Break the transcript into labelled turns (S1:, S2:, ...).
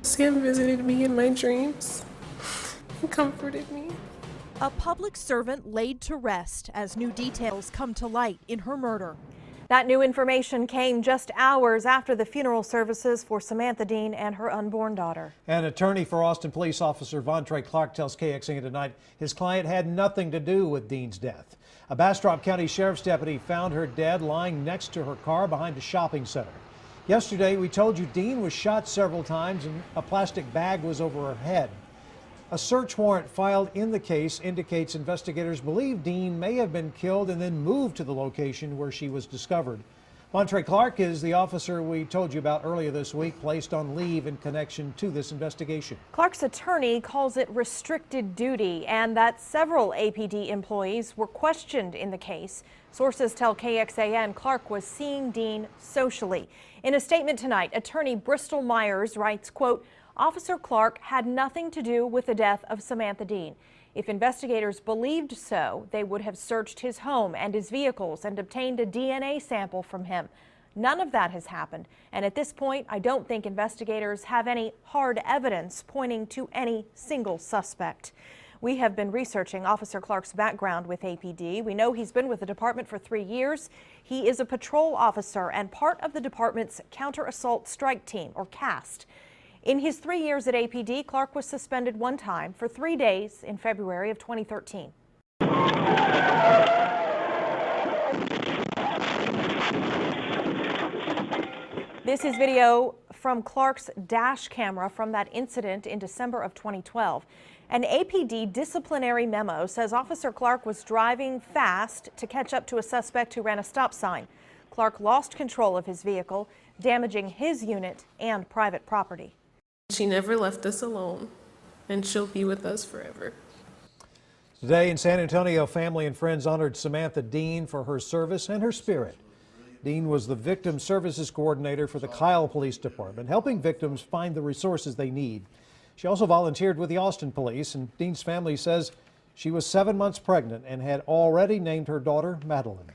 S1: Sam visited me in my dreams and comforted me.
S2: A public servant laid to rest as new details come to light in her murder.
S3: That new information came just hours after the funeral services for Samantha Dean and her unborn daughter.
S4: An attorney for Austin police officer VonTrey Clark tells KXAN tonight his client had nothing to do with Dean's death. A Bastrop County Sheriff's deputy found her dead lying next to her car behind a shopping center. Yesterday, we told you Dean was shot several times and a plastic bag was over her head. A search warrant filed in the case indicates investigators believe Dean may have been killed and then moved to the location where she was discovered. VonTrey Clark is the officer we told you about earlier this week, placed on leave in connection to this investigation.
S3: Clark's attorney calls it restricted duty and that several APD employees were questioned in the case. Sources tell KXAN Clark was seeing Dean socially. In a statement tonight, attorney Bristol Myers writes, quote, Officer Clark had nothing to do with the death of Samantha Dean. If investigators believed so, they would have searched his home and his vehicles and obtained a DNA sample from him. None of that has happened, and at this point, I don't think investigators have any hard evidence pointing to any single suspect. We have been researching Officer Clark's background with APD. We know he's been with the department for 3 years. He is a patrol officer and part of the department's Counter-Assault Strike Team, or CAST. In his 3 years at APD, Clark was suspended one time for 3 days in February of 2013. This is video from Clark's dash camera from that incident in December of 2012. An APD disciplinary memo says Officer Clark was driving fast to catch up to a suspect who ran a stop sign. Clark lost control of his vehicle, damaging his unit and private property.
S1: She never left us alone, and she'll be with us forever.
S4: Today in San Antonio, family and friends honored Samantha Dean for her service and her spirit. Dean was the Victim Services Coordinator for the Kyle Police Department, helping victims find the resources they need. She also volunteered with the Austin Police, and Dean's family says she was 7 months pregnant and had already named her daughter Madeline.